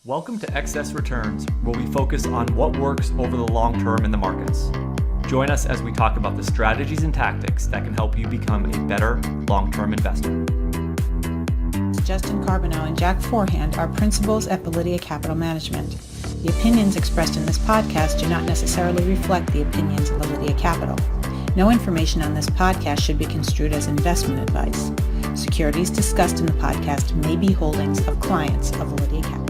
Welcome to Excess Returns, where we focus on what works over the long term in the markets. Join us as we talk about the strategies and tactics that can help you become a better long-term investor. Justin Carbonell and Jack Forehand are principals at Validity Capital Management. The opinions expressed in this podcast do not necessarily reflect the opinions of Validity Capital. No information on this podcast should be construed as investment advice. Securities discussed in the podcast may be holdings of clients of Validity Capital.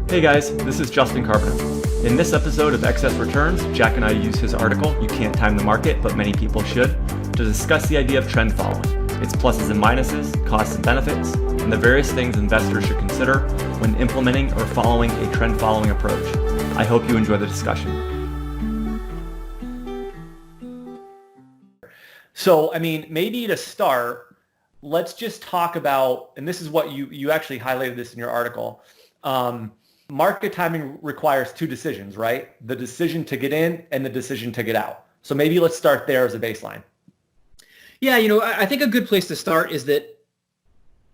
Hey guys, this is Justin Carbonell. In this episode of Excess Returns, Jack and I use his article, You Can't Time the Market, but Many People Should, to discuss the idea of trend following, its pluses and minuses, costs and benefits, and the various things investors should consider when implementing or following a trend following approach. I hope you enjoy the discussion. So, maybe to start, let's just talk about, and this is what you actually highlighted this in your article, market timing requires two decisions, right? The decision to get in and the decision to get out. So maybe let's start there as a baseline. Yeah, I think a good place to start is that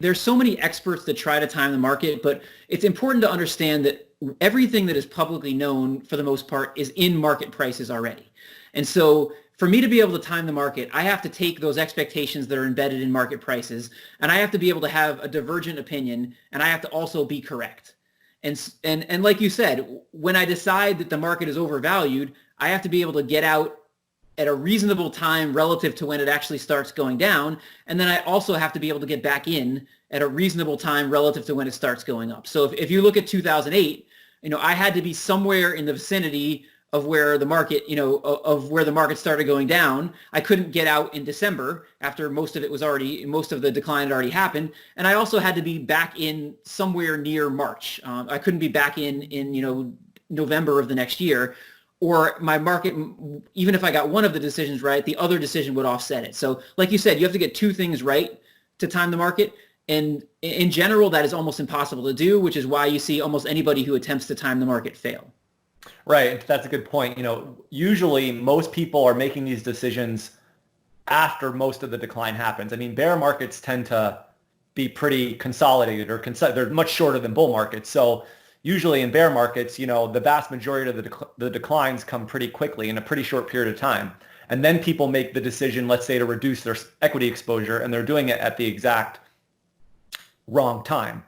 there's so many experts that try to time the market, but it's important to understand that everything that is publicly known, for the most part, is in market prices already. And so for me to be able to time the market, I have to take those expectations that are embedded in market prices, and I have to be able to have a divergent opinion, and I have to also be correct. And like you said, when I decide that the market is overvalued, I have to be able to get out at a reasonable time relative to when it actually starts going down. And then I also have to be able to get back in at a reasonable time relative to when it starts going up. So if you look at 2008, I had to be somewhere in the vicinity of where the market, of where the market started going down. I couldn't get out in December after most of the decline had already happened. And I also had to be back in somewhere near March. I couldn't be back in November of the next year, or my market, even if I got one of the decisions right, the other decision would offset it. So like you said, you have to get two things right to time the market. And in general, that is almost impossible to do, which is why you see almost anybody who attempts to time the market fail. Right. That's a good point. Usually most people are making these decisions after most of the decline happens. Bear markets tend to be pretty consolidated they're much shorter than bull markets. So usually in bear markets, the vast majority of the declines come pretty quickly in a pretty short period of time. And then people make the decision, let's say, to reduce their equity exposure, and they're doing it at the exact wrong time.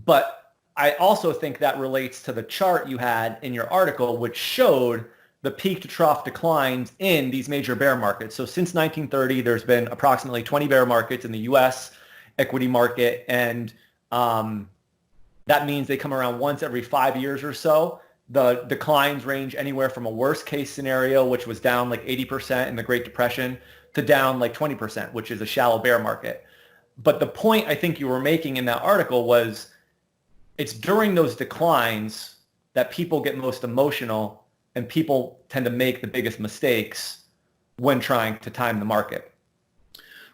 But I also think that relates to the chart you had in your article, which showed the peak to trough declines in these major bear markets. So since 1930, there's been approximately 20 bear markets in the U.S. equity market, and that means they come around once every 5 years or so. The declines range anywhere from a worst case scenario, which was down like 80% in the Great Depression, to down like 20%, which is a shallow bear market. But the point I think you were making in that article was it's during those declines that people get most emotional and people tend to make the biggest mistakes when trying to time the market.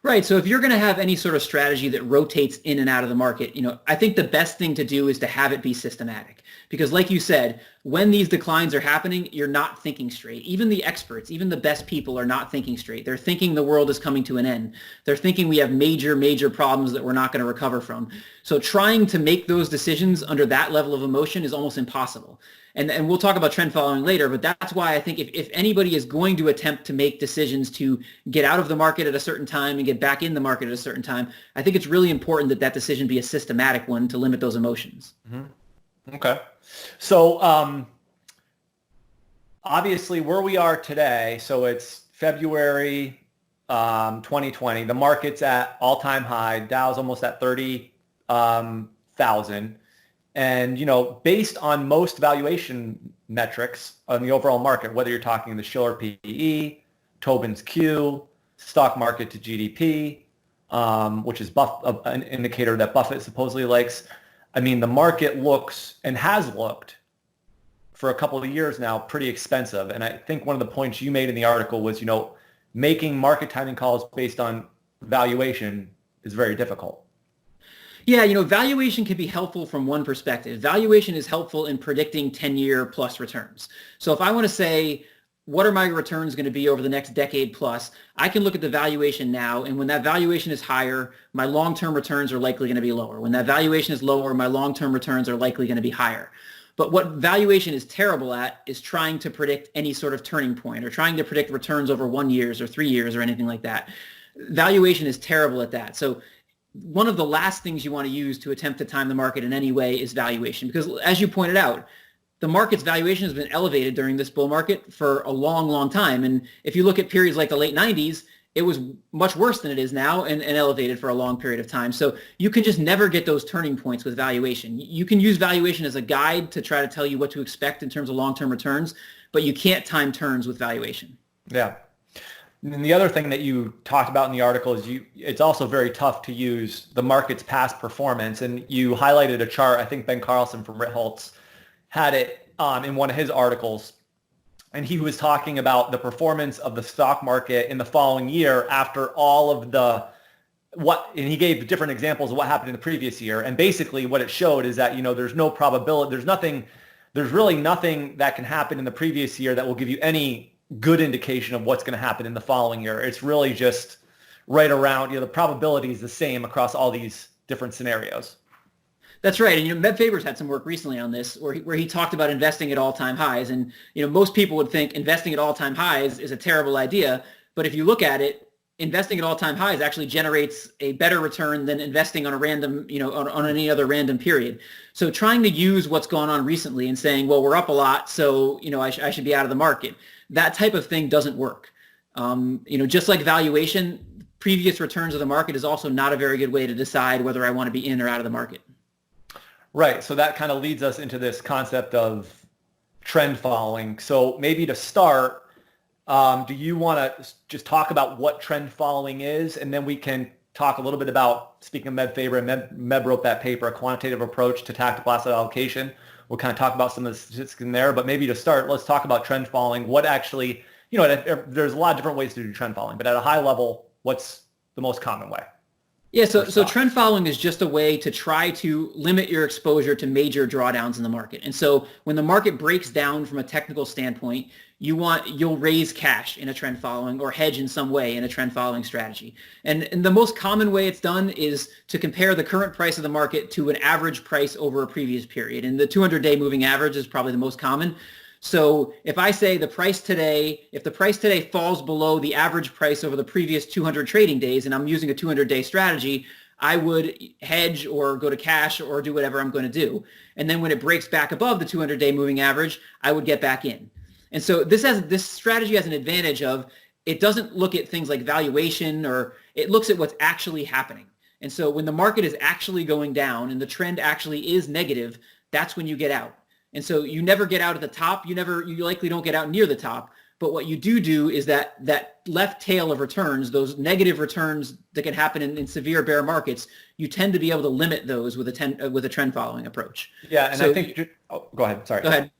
Right. So if you're going to have any sort of strategy that rotates in and out of the market, I think the best thing to do is to have it be systematic. Because like you said, when these declines are happening, you're not thinking straight. Even the experts, even the best people are not thinking straight. They're thinking the world is coming to an end. They're thinking we have major, major problems that we're not going to recover from. So trying to make those decisions under that level of emotion is almost impossible. And we'll talk about trend following later, but that's why I think if anybody is going to attempt to make decisions to get out of the market at a certain time and get back in the market at a certain time, I think it's really important that decision be a systematic one to limit those emotions. Mm-hmm. Okay. So obviously where we are today, so it's February 2020, the market's at all-time high, Dow's almost at 30,000. And, based on most valuation metrics on the overall market, whether you're talking the Shiller PE, Tobin's Q, stock market to GDP, which is an indicator that Buffett supposedly likes, the market looks and has looked for a couple of years now pretty expensive. And I think one of the points you made in the article was, making market timing calls based on valuation is very difficult. Yeah, valuation can be helpful from one perspective. Valuation is helpful in predicting 10-year plus returns. So if I want to say what are my returns going to be over the next decade plus, I can look at the valuation now, and when that valuation is higher, my long-term returns are likely going to be lower. When that valuation is lower, my long-term returns are likely going to be higher. But what valuation is terrible at is trying to predict any sort of turning point or trying to predict returns over 1 year or 3 years or anything like that. Valuation is terrible at that. So one of the last things you want to use to attempt to time the market in any way is valuation, because as you pointed out, the market's valuation has been elevated during this bull market for a long, long time. And if you look at periods like the late 90s, it was much worse than it is now and elevated for a long period of time. So you can just never get those turning points with valuation. You can use valuation as a guide to try to tell you what to expect in terms of long-term returns, but you can't time turns with valuation. Yeah. And the other thing that you talked about in the article is it's also very tough to use the market's past performance. And you highlighted a chart, I think Ben Carlson from Ritholtz had it in one of his articles. And he was talking about the performance of the stock market in the following year after all of and he gave different examples of what happened in the previous year. And basically what it showed is that, there's no probability, there's really nothing that can happen in the previous year that will give you any good indication of what's going to happen in the following year. It's really just right around, the probability is the same across all these different scenarios. That's right. And, Meb Faber's had some work recently on this where he talked about investing at all-time highs. And, most people would think investing at all-time highs is a terrible idea. But if you look at it, investing at all-time highs actually generates a better return than investing on a random, on any other random period. So trying to use what's gone on recently and saying, well, we're up a lot, so, I should be out of the market. That type of thing doesn't work. Just like valuation, previous returns of the market is also not a very good way to decide whether I want to be in or out of the market. Right. So that kind of leads us into this concept of trend following. So maybe to start, do you want to just talk about what trend following is? And then we can talk a little bit about, speaking of Meb Faber, and Meb wrote that paper, A Quantitative Approach to Tactical Asset Allocation. We'll kind of talk about some of the statistics in there. But maybe to start, let's talk about trend following. What actually, there's a lot of different ways to do trend following. But at a high level, what's the most common way? Yeah, so trend following is just a way to try to limit your exposure to major drawdowns in the market. And so when the market breaks down from a technical standpoint, you'll raise cash in a trend following or hedge in some way in a trend following strategy. And the most common way it's done is to compare the current price of the market to an average price over a previous period. And the 200-day moving average is probably the most common. So if I say if the price today falls below the average price over the previous 200 trading days, and I'm using a 200-day strategy, I would hedge or go to cash or do whatever I'm going to do. And then when it breaks back above the 200-day moving average, I would get back in. And so this strategy has an advantage of it doesn't look at things like valuation, or it looks at what's actually happening. And so when the market is actually going down and the trend actually is negative, that's when you get out. And so you never get out at the top. You likely don't get out near the top. But what you do is that left tail of returns, those negative returns that can happen in severe bear markets, you tend to be able to limit those with a trend following approach. Yeah, and so I think go ahead. Sorry. Go ahead.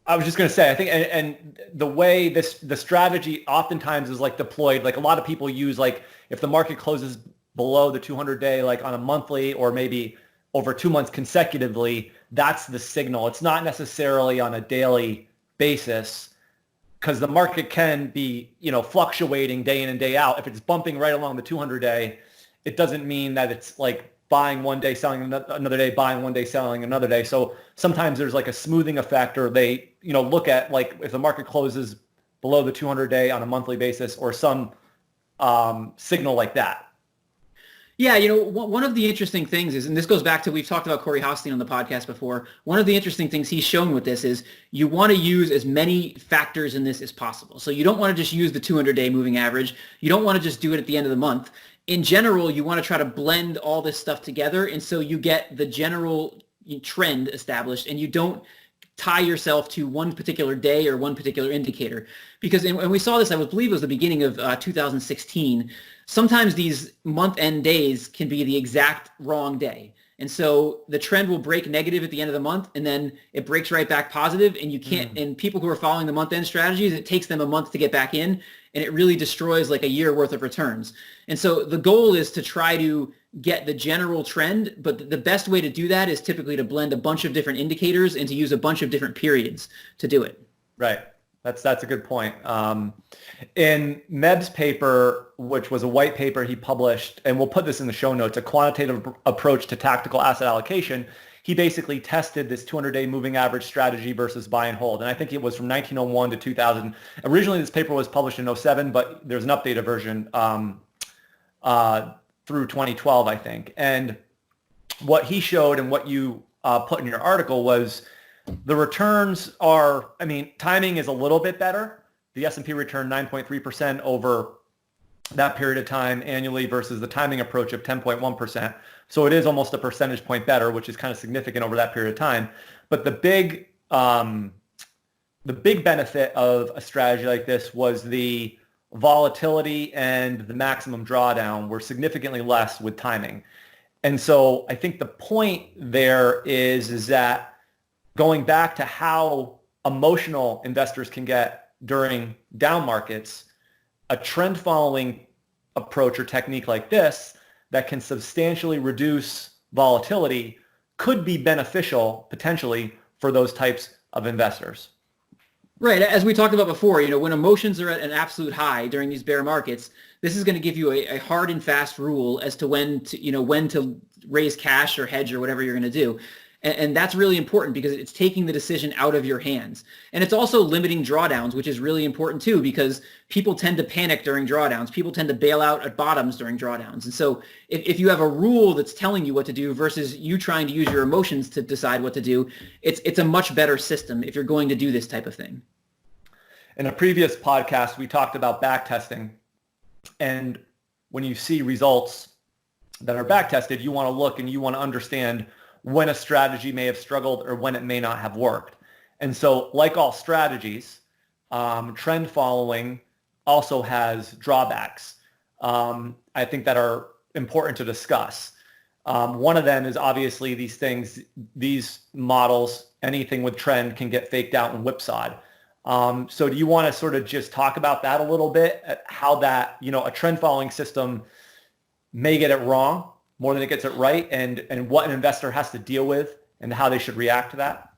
I was just going to say, I think, and the way the strategy oftentimes is like deployed, like a lot of people use, like if the market closes below the 200-day, like on a monthly or maybe over 2 months consecutively, that's the signal. It's not necessarily on a daily basis, because the market can be, fluctuating day in and day out. If it's bumping right along the 200-day, it doesn't mean that it's like buying one day, selling another day, buying one day, selling another day. So sometimes there's like a smoothing effect, or they, look at like if the market closes below the 200-day on a monthly basis or some signal like that. Yeah, one of the interesting things is, and this goes back to, we've talked about Corey Hosteen on the podcast before, one of the interesting things he's shown with this is you want to use as many factors in this as possible. So you don't want to just use the 200-day moving average. You don't want to just do it at the end of the month. In general, you want to try to blend all this stuff together, and so you get the general trend established, and you don't tie yourself to one particular day or one particular indicator. Because, and we saw this, I believe it was the beginning of 2016, sometimes these month-end days can be the exact wrong day. And so the trend will break negative at the end of the month, and then it breaks right back positive, and you can't, and people who are following the month-end strategies, it takes them a month to get back in, and it really destroys like a year worth of returns. And so the goal is to try to get the general trend, but the best way to do that is typically to blend a bunch of different indicators and to use a bunch of different periods to do it. Right. That's a good point. In Mebb's paper, which was a white paper he published, and we'll put this in the show notes, a quantitative approach to tactical asset allocation, he basically tested this 200-day moving average strategy versus buy and hold. And I think it was from 1901 to 2000. Originally, this paper was published in '07, but there's an updated version through 2012, I think. And what he showed and what you put in your article was the returns are, I mean, timing is a little bit better. The S&P returned 9.3% over that period of time annually versus the timing approach of 10.1%. So it is almost a percentage point better, which is kind of significant over that period of time. But the big benefit of a strategy like this was the volatility and the maximum drawdown were significantly less with timing. And so I think the point there is that going back to how emotional investors can get during down markets, a trend following approach or technique like this that can substantially reduce volatility could be beneficial potentially for those types of investors. Right. As we talked about before, when emotions are at an absolute high during these bear markets, this is going to give you a hard and fast rule as to when to raise cash or hedge or whatever you're going to do. And that's really important because it's taking the decision out of your hands. And it's also limiting drawdowns, which is really important too, because people tend to panic during drawdowns. People tend to bail out at bottoms during drawdowns. And so if you have a rule that's telling you what to do versus you trying to use your emotions to decide what to do, it's a much better system if you're going to do this type of thing. In a previous podcast, we talked about back testing. And when you see results that are back tested, you want to look and you want to understand when a strategy may have struggled or when it may not have worked. And so like all strategies, trend following also has drawbacks, I think that are important to discuss. One of them is obviously these models, anything with trend can get faked out and whipsawed. So do you want to sort of just talk about that a little bit, how that, a trend following system may get it wrong more than it gets it right, and what an investor has to deal with and how they should react to that?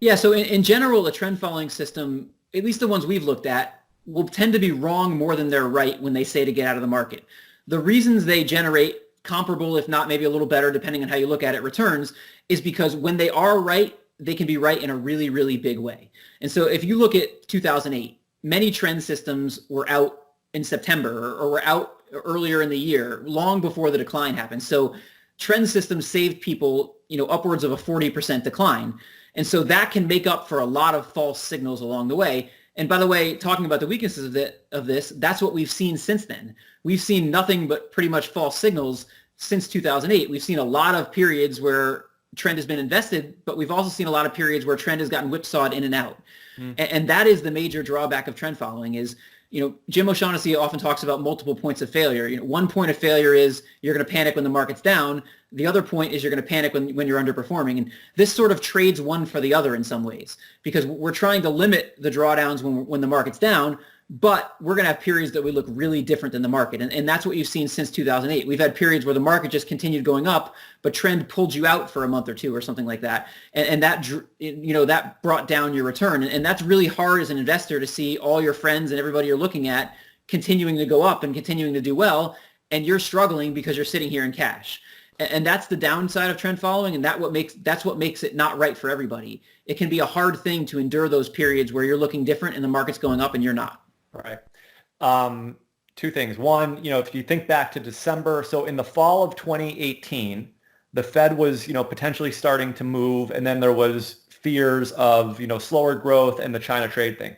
Yeah, so in general, a trend following system, at least the ones we've looked at, will tend to be wrong more than they're right when they say to get out of the market. The reasons they generate comparable, if not maybe a little better, depending on how you look at it, returns, is because when they are right, they can be right in a really, really big way. And so if you look at 2008, many trend systems were out in September or were out earlier in the year, long before the decline happened. So trend systems saved people, upwards of a 40% decline. And so that can make up for a lot of false signals along the way. And by the way, talking about the weaknesses of this, that's what we've seen since then. We've seen nothing but pretty much false signals since 2008. We've seen a lot of periods where trend has been invested, but we've also seen a lot of periods where trend has gotten whipsawed in and out. And that is the major drawback of trend following is, Jim O'Shaughnessy often talks about multiple points of failure. One point of failure is you're going to panic when the market's down. The other point is you're going to panic when you're underperforming. And this sort of trades one for the other in some ways because we're trying to limit the drawdowns when the market's down, but we're going to have periods that would look really different than the market. And that's what you've seen since 2008. We've had periods where the market just continued going up, but trend pulled you out for a month or two or something like that. And that, that brought down your return. And that's really hard as an investor to see all your friends and everybody you're looking at continuing to go up and continuing to do well. And you're struggling because you're sitting here in cash. And that's the downside of trend following. And that's what makes it not right for everybody. It can be a hard thing to endure those periods where you're looking different and the market's going up and you're not. Right. Two things. One, if you think back to December, so in the fall of 2018, the Fed was, potentially starting to move, and then there was fears of, slower growth and the China trade thing.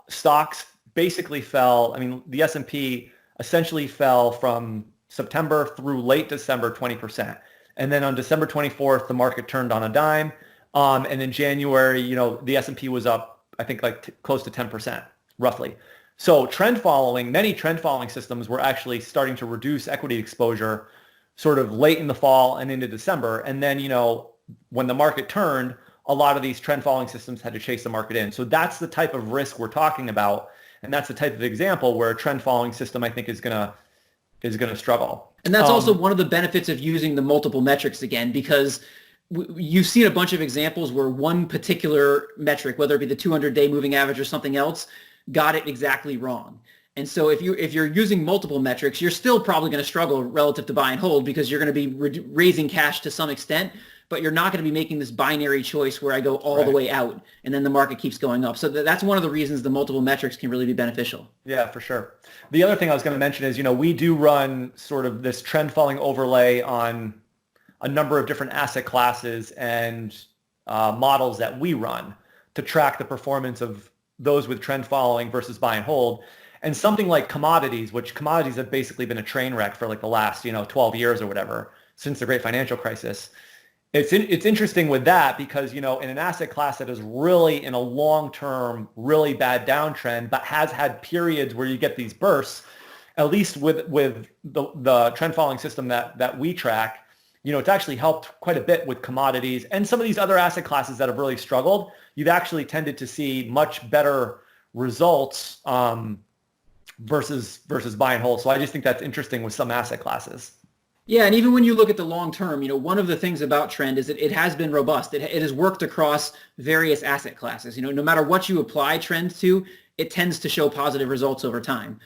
Stocks basically fell. I mean, the S&P essentially fell from September through late December 20%. And then on December 24th, the market turned on a dime. And in January, the S&P was up, I think close to 10%, roughly. So many trend following systems were actually starting to reduce equity exposure sort of late in the fall and into December. And then, when the market turned, a lot of these trend following systems had to chase the market in. So that's the type of risk we're talking about. And that's the type of example where a trend following system, I think, is going to struggle. And that's also one of the benefits of using the multiple metrics again, because you've seen a bunch of examples where one particular metric, whether it be the 200-day moving average or something else, got it exactly wrong. And so if you're using multiple metrics, you're still probably going to struggle relative to buy and hold because you're going to be raising cash to some extent, but you're not going to be making this binary choice where I go all the way out and then the market keeps going up. So that's one of the reasons the multiple metrics can really be beneficial. Yeah, for sure. The other thing I was going to mention is, we do run sort of this trend following overlay on a number of different asset classes and models that we run to track the performance of those with trend following versus buy and hold. And something like commodities, which commodities have basically been a train wreck for like the last, 12 years or whatever, since the great financial crisis. It's interesting with that because, in an asset class that is really in a long-term, really bad downtrend, but has had periods where you get these bursts, at least with the trend following system that we track, it's actually helped quite a bit with commodities and some of these other asset classes that have really struggled. You've actually tended to see much better results versus buy and hold. So I just think that's interesting with some asset classes. Yeah, and even when you look at the long term, one of the things about trend is that it has been robust. It has worked across various asset classes. No matter what you apply trend to, it tends to show positive results over time.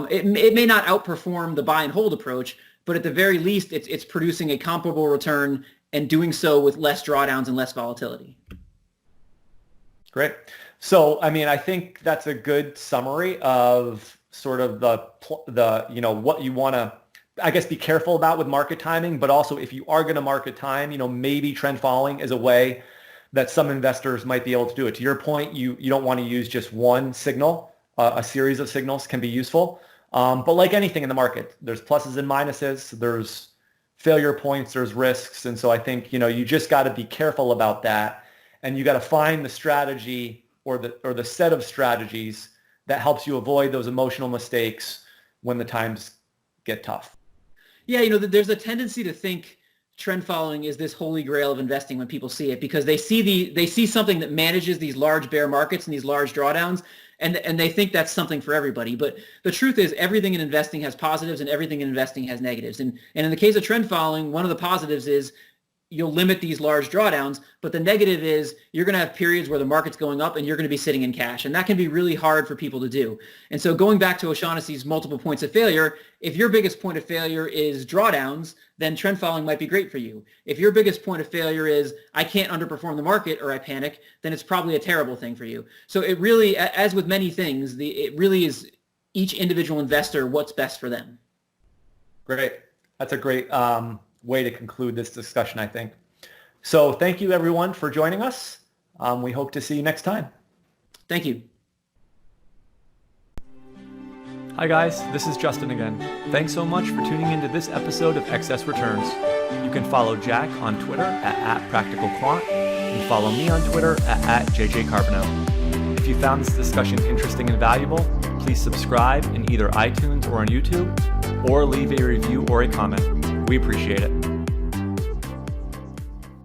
It may not outperform the buy and hold approach, but at the very least, it's producing a comparable return and doing so with less drawdowns and less volatility. Great. So, I think that's a good summary of sort of the what you want to, I guess, be careful about with market timing, but also if you are going to market time, maybe trend following is a way that some investors might be able to do it. To your point, you don't want to use just one signal. A series of signals can be useful. But like anything in the market, there's pluses and minuses, there's failure points, there's risks. And so I think, you just got to be careful about that. And you got to find the strategy or the set of strategies that helps you avoid those emotional mistakes when the times get tough. Yeah, there's a tendency to think trend following is this holy grail of investing when people see it because they see something that manages these large bear markets and these large drawdowns and they think that's something for everybody. But the truth is everything in investing has positives and everything in investing has negatives. And in the case of trend following, one of the positives is you'll limit these large drawdowns, but the negative is you're going to have periods where the market's going up and you're going to be sitting in cash. And that can be really hard for people to do. And so going back to O'Shaughnessy's multiple points of failure, if your biggest point of failure is drawdowns, then trend following might be great for you. If your biggest point of failure is I can't underperform the market or I panic, then it's probably a terrible thing for you. So it really, as with many things, it really is each individual investor what's best for them. Great. That's a great way to conclude this discussion, I think. So thank you everyone for joining us. We hope to see you next time. Thank you. Hi guys, this is Justin again. Thanks so much for tuning into this episode of Excess Returns. You can follow Jack on Twitter at @PracticalQuant and follow me on Twitter at @JJCarbonneau. If you found this discussion interesting and valuable, please subscribe in either iTunes or on YouTube, or leave a review or a comment. We appreciate it.